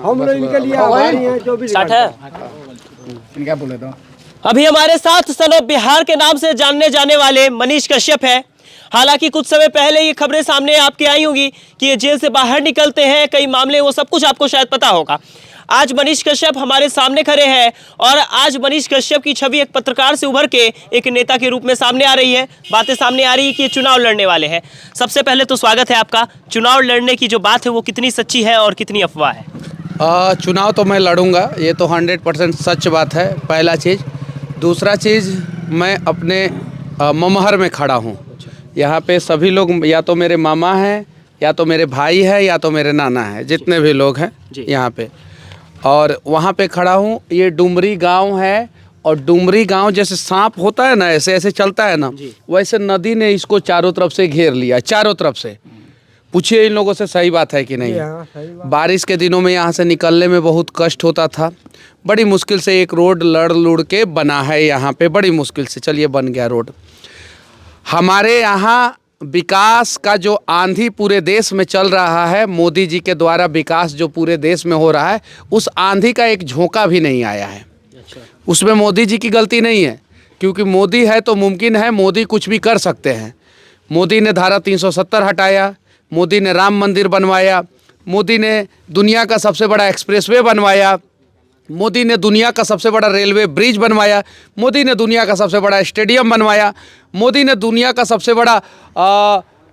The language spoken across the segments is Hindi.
हम लोग इनके लिए आभारी हैं। 24 स्टार्ट है। क्या बोले तो अभी हमारे साथ सन ऑफ बिहार के नाम से जानने जाने वाले मनीष कश्यप है। हालांकि कुछ समय पहले ये खबरें सामने आपके आई होंगी कि ये जेल से बाहर निकलते हैं, कई मामले, वो सब कुछ आपको शायद पता होगा। आज मनीष कश्यप हमारे सामने खड़े हैं और आज मनीष कश्यप की छवि एक पत्रकार से उभर के एक नेता के रूप में सामने आ रही है। बातें सामने आ रही है कि ये चुनाव लड़ने वाले हैं। सबसे पहले तो स्वागत है आपका। चुनाव लड़ने की जो बात है वो कितनी सच्ची है और कितनी अफवाह है? चुनाव तो मैं लड़ूंगा, ये तो 100% सच बात है, पहला चीज़। दूसरा चीज़, मैं अपने ममहर में खड़ा हूँ। यहाँ पे सभी लोग या तो मेरे मामा हैं, या तो मेरे भाई हैं, या तो मेरे नाना हैं, जितने भी लोग हैं यहाँ पे। और वहाँ पे खड़ा हूँ। ये डुमरी गांव है और डुमरी गांव जैसे सांप होता है ना, ऐसे ऐसे चलता है ना, वैसे नदी ने इसको चारों तरफ से घेर लिया, चारों तरफ से। पूछिए इन लोगों से सही बात है कि नहीं। बारिश के दिनों में यहाँ से निकलने में बहुत कष्ट होता था। बड़ी मुश्किल से एक रोड लड़ लुड़ के बना है यहाँ पे, बड़ी मुश्किल से, चलिए बन गया रोड। हमारे यहाँ विकास का जो आंधी पूरे देश में चल रहा है, मोदी जी के द्वारा विकास जो पूरे देश में हो रहा है, उस आंधी का एक झोंका भी नहीं आया है। उसमें मोदी जी की गलती नहीं है, क्योंकि मोदी है तो मुमकिन है, मोदी कुछ भी कर सकते हैं। मोदी ने धारा 370 हटाया, मोदी ने राम मंदिर बनवाया, मोदी ने दुनिया का सबसे बड़ा एक्सप्रेसवे बनवाया, मोदी ने दुनिया का सबसे बड़ा रेलवे ब्रिज बनवाया, मोदी ने दुनिया का सबसे बड़ा स्टेडियम बनवाया, मोदी ने दुनिया का सबसे बड़ा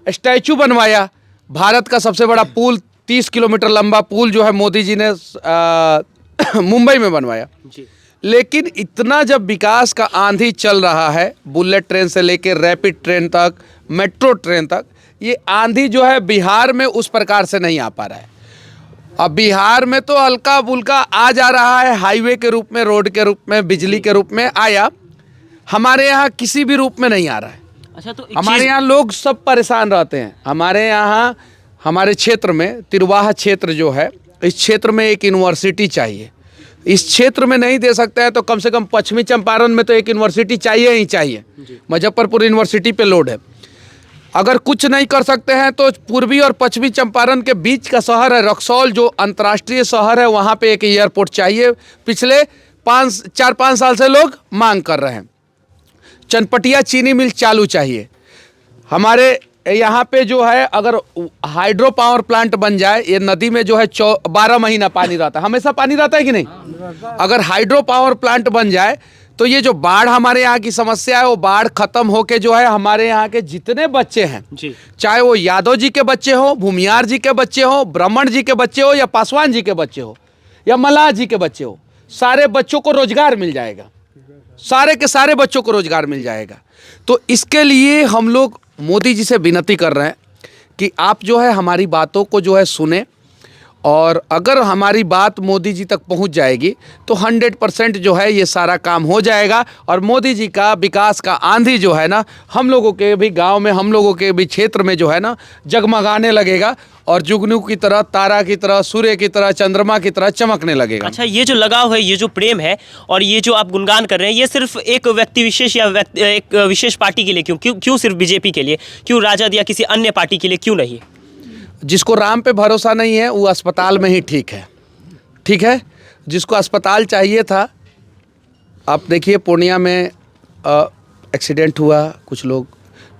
स्टैचू बनवाया। भारत का सबसे बड़ा पुल, 30 किलोमीटर लंबा पुल जो है, मोदी जी ने मुंबई में बनवाया। लेकिन इतना जब विकास का आंधी चल रहा है, बुलेट ट्रेन से लेकर रैपिड ट्रेन तक, मेट्रो ट्रेन तक, ये आंधी जो है बिहार में उस प्रकार से नहीं आ पा रहा है। अब बिहार में तो हल्का फुल्का आ जा रहा है, हाईवे के रूप में, रोड के रूप में, बिजली के रूप में आया। हमारे यहाँ किसी भी रूप में नहीं आ रहा है। अच्छा, तो हमारे यहाँ लोग सब परेशान रहते हैं। हमारे यहाँ, हमारे क्षेत्र में, तिरवाह क्षेत्र जो है, इस क्षेत्र में एक यूनिवर्सिटी चाहिए। इस क्षेत्र में नहीं दे सकते हैं तो कम से कम पश्चिमी चंपारण में तो एक यूनिवर्सिटी चाहिए ही चाहिए। मुजफ्फरपुर यूनिवर्सिटी पे लोड है। अगर कुछ नहीं कर सकते हैं तो पूर्वी और पश्चिमी चंपारण के बीच का शहर है रक्सौल, जो अंतर्राष्ट्रीय शहर है, वहाँ पे एक एयरपोर्ट चाहिए। पिछले 4-5 साल से लोग मांग कर रहे हैं। चनपटिया चीनी मिल चालू चाहिए। हमारे यहाँ पे जो है, अगर हाइड्रो पावर प्लांट बन जाए, ये नदी में जो है 12 महीना पानी रहता है, हमेशा पानी रहता है कि नहीं। अगर हाइड्रो पावर प्लांट बन जाए तो ये जो बाढ़ हमारे यहाँ की समस्या है, वो बाढ़ खत्म होके जो है, हमारे यहाँ के जितने बच्चे हैं, चाहे वो यादव जी के बच्चे हो, भूमियार जी के बच्चे हो, ब्राह्मण जी के बच्चे हो, या पासवान जी के बच्चे हो, या मल्लाह जी के बच्चे हो, सारे बच्चों को रोजगार मिल जाएगा। सारे के सारे बच्चों को रोजगार मिल जाएगा। तो इसके लिए हम लोग मोदी जी से विनती कर रहे हैं कि आप जो है हमारी बातों को जो है सुने, और अगर हमारी बात मोदी जी तक पहुंच जाएगी तो 100% जो है ये सारा काम हो जाएगा। और मोदी जी का विकास का आंधी जो है ना, हम लोगों के भी गांव में, हम लोगों के भी क्षेत्र में जो है ना, जगमगाने लगेगा और जुगनू की तरह, तारा की तरह, सूर्य की तरह, चंद्रमा की तरह चमकने लगेगा। अच्छा, ये जो लगाव है, ये जो प्रेम है और ये जो आप गुणगान कर रहे हैं, ये सिर्फ एक व्यक्ति विशेष या एक विशेष पार्टी के लिए क्यों सिर्फ बीजेपी के लिए, क्यों राजद या किसी अन्य पार्टी के लिए क्यों नहीं? जिसको राम पे भरोसा नहीं है वो अस्पताल में ही ठीक है। ठीक है, जिसको अस्पताल चाहिए था, आप देखिए पूर्णिया में एक्सीडेंट हुआ, कुछ लोग,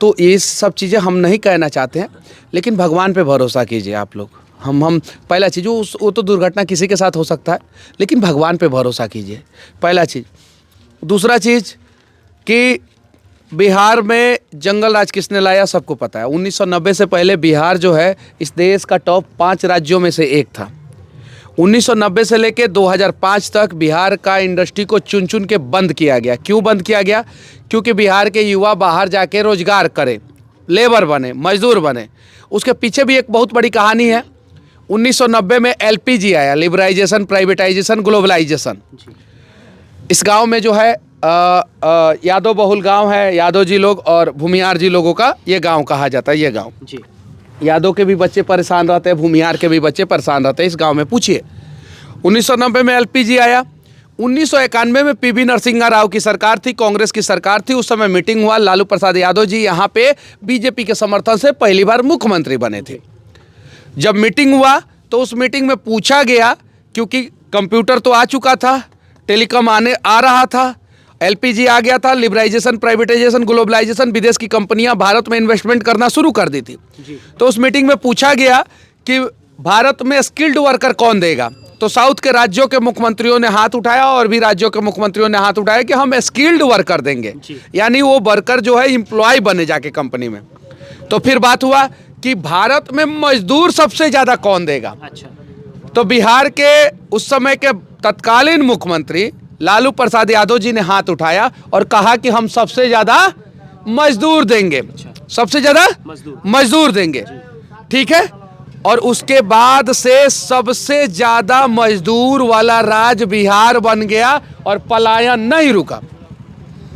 तो ये सब चीज़ें हम नहीं कहना चाहते हैं, लेकिन भगवान पे भरोसा कीजिए आप लोग। हम पहला चीज़, वो तो दुर्घटना किसी के साथ हो सकता है, लेकिन भगवान पे भरोसा कीजिए, पहला चीज़। दूसरा चीज़ कि बिहार में जंगल राज किसने लाया, सबको पता है। 1990 से पहले बिहार जो है इस देश का टॉप 5 राज्यों में से एक था। 1990 से लेकर 2005 तक बिहार का इंडस्ट्री को चुन चुन के बंद किया गया। क्यों बंद किया गया? क्योंकि बिहार के युवा बाहर जाके रोजगार करें, लेबर बने, मजदूर बने। उसके पीछे भी एक बहुत बड़ी कहानी है। 1990 में LPG आया, लिबराइजेशन, प्राइवेटाइजेशन, ग्लोबलाइजेशन। इस गाँव में जो है यादव बहुल गांव है, यादव जी लोग और भूमियार जी लोगों का ये गांव कहा जाता है। ये गांव जी, यादव के भी बच्चे परेशान रहते हैं, भूमियार के भी बच्चे परेशान रहते हैं इस गांव में, पूछिए। 1990 में LPG आया। 1991 में PV नरसिंहा राव की सरकार थी, कांग्रेस की सरकार थी। उस समय मीटिंग हुआ, लालू प्रसाद यादव जी यहाँ पे बीजेपी के समर्थन से पहली बार मुख्यमंत्री बने थे। जब मीटिंग हुआ तो उस मीटिंग में पूछा गया क्योंकि कंप्यूटर तो आ चुका था, टेलीकॉम आ रहा था, एलपीजी आ गया था, लिबराइजेशन, प्राइवेटाइजेशन, ग्लोबलाइजेशन, विदेश की कंपनियां भारत में इन्वेस्टमेंट करना शुरू कर दी थी। तो उस मीटिंग में पूछा गया कि भारत में स्किल्ड वर्कर कौन देगा। तो साउथ के राज्यों के मुख्यमंत्रियों ने हाथ उठाया और भी राज्यों के मुख्यमंत्रियों ने हाथ उठाया कि हम स्किल्ड वर्कर देंगे, यानी वो वर्कर जो है एम्प्लॉय बने जाके कंपनी में। तो फिर बात हुआ कि भारत में मजदूर सबसे ज्यादा कौन देगा। अच्छा। तो बिहार के उस समय के तत्कालीन मुख्यमंत्री लालू प्रसाद यादव जी ने हाथ उठाया और कहा कि हम सबसे ज्यादा मजदूर देंगे। सबसे ज्यादा मजदूर देंगे, ठीक है। और उसके बाद से सबसे ज्यादा मजदूर वाला राज्य बिहार बन गया और पलायन नहीं रुका।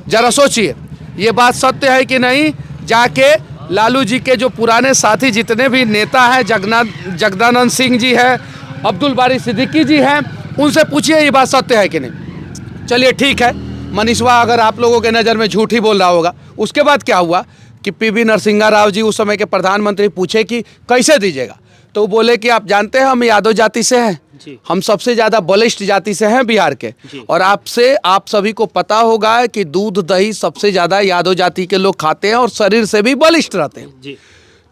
जरा सोचिए, ये बात सत्य है कि नहीं। जाके लालू जी के जो पुराने साथी जितने भी नेता हैं, जगदानंद सिंह जी है, अब्दुल बारी सिद्दीकी जी हैं, उनसे पूछिए ये बात सत्य है कि नहीं। चलिए ठीक है, मनीषवा अगर आप लोगों के नज़र में झूठ ही बोल रहा होगा। उसके बाद क्या हुआ कि पीवी नरसिंहा राव जी उस समय के प्रधानमंत्री पूछे कि कैसे दीजिएगा, तो वो बोले कि आप जानते हैं हम यादव जाति से हैं, हम सबसे ज़्यादा बलिष्ठ जाति से हैं बिहार के, और आप सभी को पता होगा कि दूध दही सबसे ज़्यादा यादव जाति के लोग खाते हैं और शरीर से भी बलिष्ठ रहते हैं,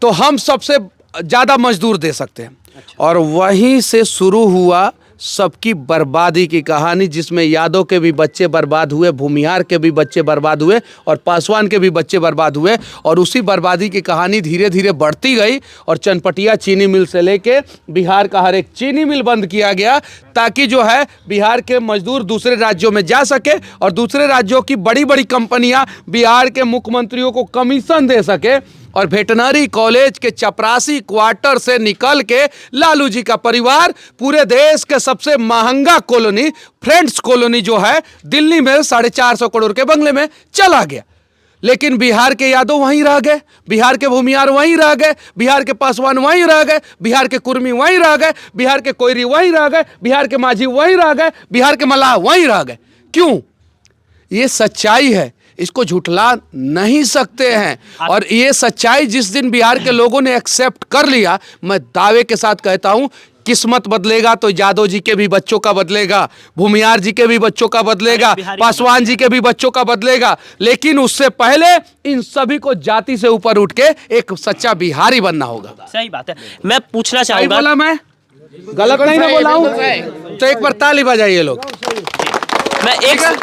तो हम सबसे ज़्यादा मजदूर दे सकते हैं। और वहीं से शुरू हुआ सबकी बर्बादी की कहानी, जिसमें यादव के भी बच्चे बर्बाद हुए, भूमिहार के भी बच्चे बर्बाद हुए और पासवान के भी बच्चे बर्बाद हुए। और उसी बर्बादी की कहानी धीरे धीरे बढ़ती गई और चनपटिया चीनी मिल से लेके बिहार का हर एक चीनी मिल बंद किया गया, ताकि जो है बिहार के मजदूर दूसरे राज्यों में जा सके और दूसरे राज्यों की बड़ी बड़ी कंपनियां बिहार के मुख्यमंत्रियों को कमीशन दे सके। और वेटनरी कॉलेज के चपरासी क्वार्टर से निकल के लालू जी का परिवार पूरे देश के सबसे महंगा कॉलोनी फ्रेंड्स कॉलोनी जो है दिल्ली में 450 करोड़ के बंगले में चला गया। लेकिन बिहार के यादव वहीं रह गए, बिहार के भूमिहार वहीं रह गए, बिहार के पासवान वहीं रह गए, बिहार के कुर्मी वहीं रह गए, बिहार के कोयरी वहीं रह गए, बिहार के माझी वहीं रह गए, बिहार के मल्लाह वहीं रह गए। क्यों? ये सच्चाई है, इसको झुठला नहीं सकते हैं। और ये सच्चाई जिस दिन बिहार के लोगों ने एक्सेप्ट कर लिया, मैं दावे के साथ कहता हूं, किस्मत बदलेगा तो यादव जी के भी बच्चों का बदलेगा, भूमिहार जी के भी बच्चों का बदलेगा, पासवान जी के भी बच्चों का बदलेगा। लेकिन उससे पहले इन सभी को जाति से ऊपर उठ के एक सच्चा बिहारी बनना होगा। सही बात है। मैं पूछना चाहूंगा, बोला मैं गलत नहीं ना बोला हूं? तो एक बार ताली बजाइए लोग। मैं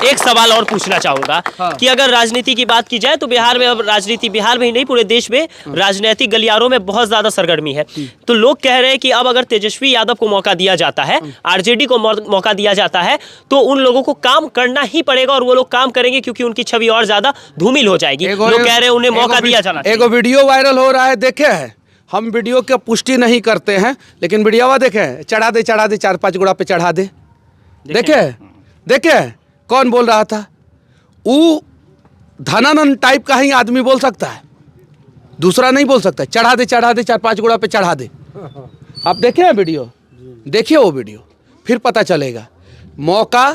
एक सवाल और पूछना चाहूंगा कि अगर राजनीति की बात की जाए तो बिहार में अब राजनीति, बिहार में ही नहीं पूरे देश में राजनीतिक गलियारों में बहुत ज्यादा सरगर्मी है। तो लोग कह रहे हैं कि अब अगर तेजस्वी यादव को मौका दिया जाता है, आरजेडी को मौका दिया जाता है, तो उन लोगों को काम करना ही पड़ेगा और वो लोग काम करेंगे क्योंकि उनकी छवि और ज्यादा धूमिल हो जाएगी। लोग कह रहे हैं उन्हें मौका दिया जाना चाहिए। एक वीडियो वायरल हो रहा है, देखे है? हम वीडियो की पुष्टि नहीं करते हैं, लेकिन वीडियो देखे, चढ़ा दे 4-5 गुड़ा पे चढ़ा दे, देखे कौन बोल रहा था? वो धनानंद टाइप का ही आदमी बोल सकता है, दूसरा नहीं बोल सकता। चढ़ा दे 4-5 गुड़ा पे चढ़ा दे। आप देखे हैं वीडियो? देखिए वो वीडियो, फिर पता चलेगा। मौका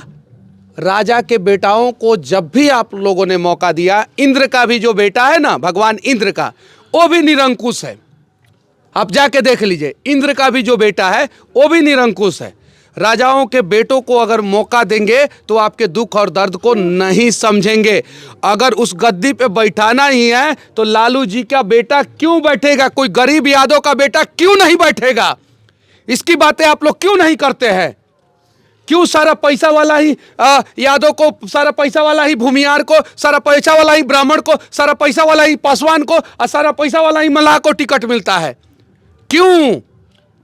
राजा के बेटाओं को जब भी आप लोगों ने मौका दिया, इंद्र का भी जो बेटा है ना, भगवान इंद्र का, वो भी निरंकुश है। आप जाके देख लीजिए, इंद्र का भी जो बेटा है वो भी निरंकुश है। राजाओं के बेटों को अगर मौका देंगे तो आपके दुख और दर्द को नहीं समझेंगे। अगर उस गद्दी पे बैठाना ही है तो लालू जी का बेटा क्यों बैठेगा? कोई गरीब यादव का बेटा क्यों नहीं बैठेगा? इसकी बातें आप लोग क्यों नहीं करते हैं? क्यों सारा पैसा वाला ही यादव को, सारा पैसा वाला ही भूमिहार को, सारा पैसा वाला ही ब्राह्मण को, सारा पैसा वाला ही पासवान को और सारा पैसा वाला ही मल्लाह को टिकट मिलता है? क्यों?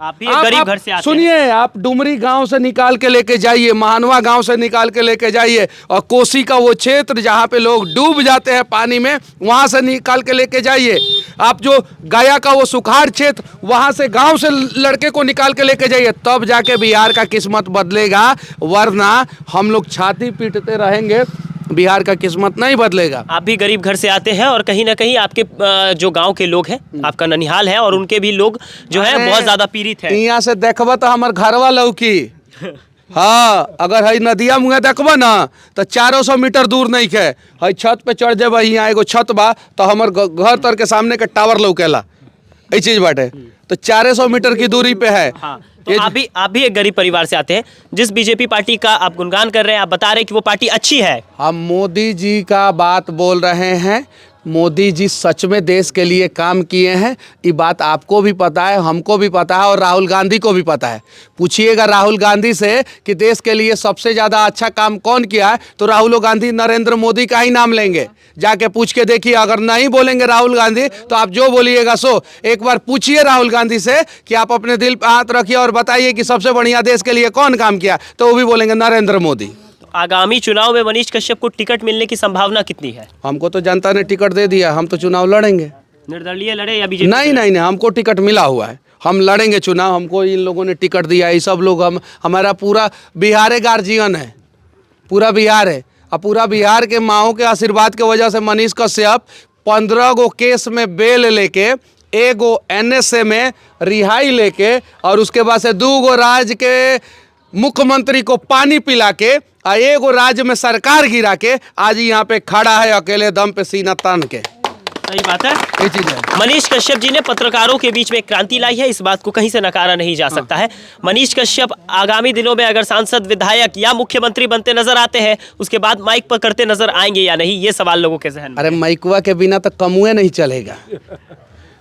आप भी गरीब घर से आते हैं। सुनिए, आप डुमरी गांव से निकाल के लेके जाइए, महानवा गांव से निकाल के लेके जाइए, और कोसी का वो क्षेत्र जहां पे लोग डूब जाते हैं पानी में, वहां से निकाल के लेके जाइए। आप जो गया का वो सुखाड़ क्षेत्र, वहां से गांव से लड़के को निकाल के लेके जाइए, तब जाके बिहार का किस्मत बदलेगा। वरना हम लोग छाती पीटते रहेंगे, बिहार का किस्मत नहीं बदलेगा। आप भी गरीब घर से आते हैं और कहीं ना कहीं आपके जो गांव के लोग हैं, आपका ननिहाल है और उनके भी लोग जो है बहुत ज्यादा पीड़ित है। यहाँ से देखबा तो हमार घरवा लौकी। हाँ, अगर है नदिया मुँह देखबा ना तो 400 मीटर दूर नहीं है, है छत पे चढ़ जाबा, यहाँ एगो छत बा तो हमार घर तर के सामने के टावर लौकेला, ये चीज बाटे। तो 400 मीटर की दूरी पे है। हाँ, तो आप भी एक गरीब परिवार से आते हैं। जिस बीजेपी पार्टी का आप गुणगान कर रहे हैं, आप बता रहे हैं कि वो पार्टी अच्छी है। हम मोदी जी का बात बोल रहे हैं। मोदी जी सच में देश के लिए काम किए हैं, ये बात आपको भी पता है, हमको भी पता है और राहुल गांधी को भी पता है। पूछिएगा राहुल गांधी से कि देश के लिए सबसे ज़्यादा अच्छा काम कौन किया है, तो राहुल गांधी नरेंद्र मोदी का ही नाम लेंगे। जाके पूछ के देखिए, अगर नहीं बोलेंगे राहुल गांधी तो आप जो बोलिएगा सो। एक बार पूछिए राहुल गांधी से कि आप अपने दिल पे हाथ रखिए और बताइए कि सबसे बढ़िया देश के लिए कौन काम किया, तो वो भी बोलेंगे नरेंद्र मोदी। आगामी चुनाव में मनीष कश्यप को टिकट मिलने की संभावना कितनी है? हमको तो जनता ने टिकट दे दिया, हम तो चुनाव लड़ेंगे। निर्दलीय लड़े या बीजेपी? नहीं, हमको टिकट मिला हुआ है, हम लड़ेंगे चुनाव। हमको इन लोगों ने टिकट दिया, ये सब लोग हमारा पूरा बिहार गार्जियन है, पूरा बिहार है। और पूरा बिहार के माओ के आशीर्वाद के वजह से मनीष कश्यप 15 गो केस में बेल लेके, 1 गो NSA में रिहाई लेके और उसके बाद से 2 गो राज्य के मुख्यमंत्री को पानी पिला के और 1 गो राज्य में सरकार गिरा के आज यहाँ पे खड़ा है अकेले दम पे सीना तान के। सही बात है, ये चीज़ है। मनीष कश्यप जी ने पत्रकारों के बीच में एक क्रांति लाई है, इस बात को कहीं से नकारा नहीं जा सकता है। मनीष कश्यप आगामी दिनों में अगर सांसद, विधायक या मुख्यमंत्री बनते नजर आते हैं, उसके बाद माइक पर करते नजर आएंगे या नहीं, ये सवाल लोगों के जहन में। अरे माइकवा के बिना तो कमुए नहीं चलेगा,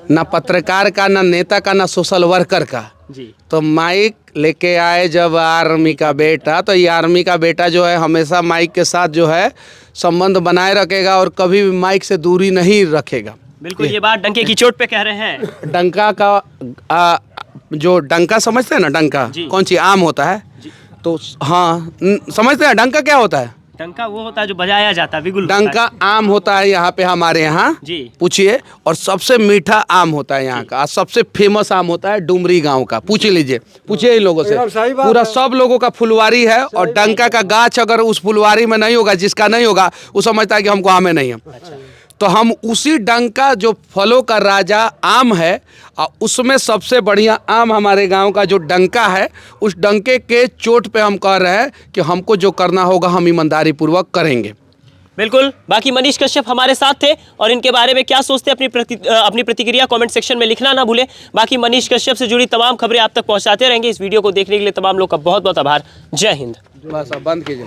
ना पत्रकार का, ना नेता का, ना सोशल वर्कर का जी। तो माइक लेके आए जब आर्मी का बेटा, तो ये आर्मी का बेटा जो है हमेशा माइक के साथ जो है संबंध बनाए रखेगा और कभी भी माइक से दूरी नहीं रखेगा। बिल्कुल, ये बात डंके की चोट पे कह रहे हैं। डंका का जो डंका समझते हैं ना, डंका कौन सी आम होता है, तो हाँ समझते हैं डंका क्या होता है? डंका वो होता है जो बजाया जाता है, बिगुल। डंका आम होता है यहाँ पे हमारे यहाँ जी, पूछिए। और सबसे मीठा आम होता है यहाँ का, सबसे फेमस आम होता है डुमरी गांव का। पूछ लीजिए, पूछिए इन लोगों से, पूरा सब लोगों का फुलवारी है। और डंका का गाछ अगर उस फुलवारी में नहीं होगा, जिसका नहीं होगा, वो समझता है कि हमको आमे नहीं है। तो हम उसी डंका जो फलों का राजा आम है, उसमें सबसे बढ़िया आम हमारे गांव का जो डंका है, उस डंके के चोट पे हम कह रहे हैं कि हमको जो करना होगा हम ईमानदारी पूर्वक करेंगे। बिल्कुल। बाकी मनीष कश्यप हमारे साथ थे और इनके बारे में क्या सोचते हैं अपनी प्रतिक्रिया कमेंट सेक्शन में लिखना ना भूलें। बाकी मनीष कश्यप से जुड़ी तमाम खबरें आप तक पहुंचाते रहेंगे। इस वीडियो को देखने के लिए तमाम लोग का बहुत बहुत आभार। जय हिंद। बस अब बंद कीजिए।